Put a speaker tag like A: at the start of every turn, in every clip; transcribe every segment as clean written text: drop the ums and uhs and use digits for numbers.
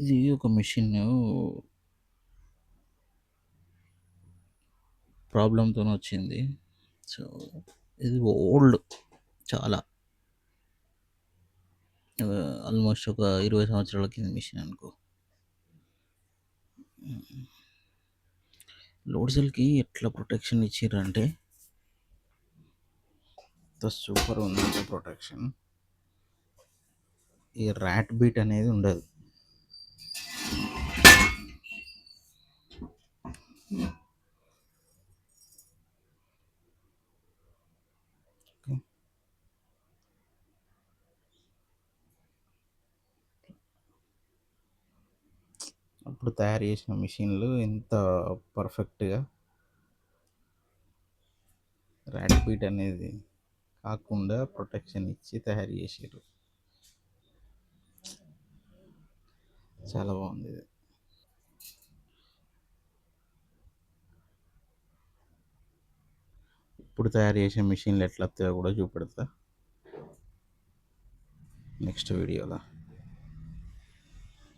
A: ఇది ఒక మిషన్ ప్రాబ్లంతో వచ్చింది. సో ఇది ఓల్డ్ చాలా ఆల్మోస్ట్ ఒక 20 సంవత్సరాల కింద మిషన్ అనుకో. లోడ్ సెల్కి ఎట్లా ప్రొటెక్షన్ ఇచ్చిర్రంటే సూపర్ ఉంది ప్రొటెక్షన్. ఈ ర్యాట్ బీట్ అనేది ఉండదు. అప్పుడు తయారు చేసిన మిషన్లు ఎంత పర్ఫెక్ట్గా ర్యాట్ బీట్ అనేది కాకుండా ప్రొటెక్షన్ ఇచ్చి తయారు చేసారు. చాలా బాగుంది ఇది. ఇప్పుడు తయారు చేసే మిషన్లు ఎట్లా వస్తాయో కూడా చూపెడతా నెక్స్ట్ వీడియోలో.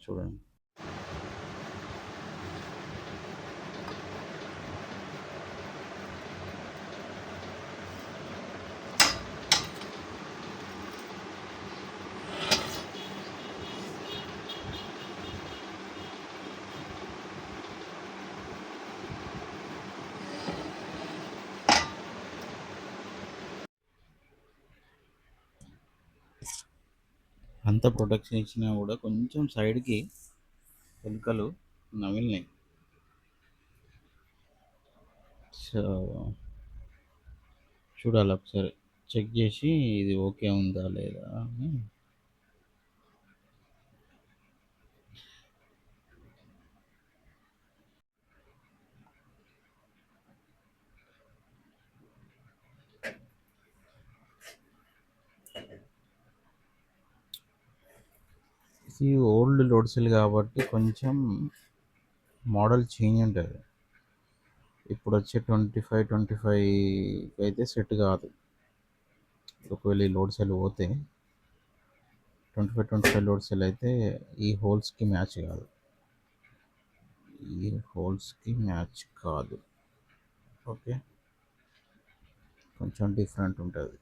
A: చూడండి. అంత ప్రొటెక్షన్ ఇచ్చినా కూడా కొంచెం సైడ్కి ఎలుకలు నమిలినాయి. సో చూడాలి ఒకసారి చెక్ చేసి ఇది ఓకే ఉందా లేదా అని. ఇది ఓల్డ్ లోడ్ సెల్ కాబట్టి కొంచెం మోడల్ చేంజ్ ఉంటుంది. ఇప్పుడు వచ్చే 25 అయితే సెట్ కాదు. ఒకవేళ ఈ లోడ్ సెల్ పోతే 25 లోడ్ సెల్ అయితే ఈ హోల్స్కి మ్యాచ్ కాదు. ఈ హోల్స్కి మ్యాచ్ కాదు. ఓకే, కొంచెం డిఫరెంట్ ఉంటుంది.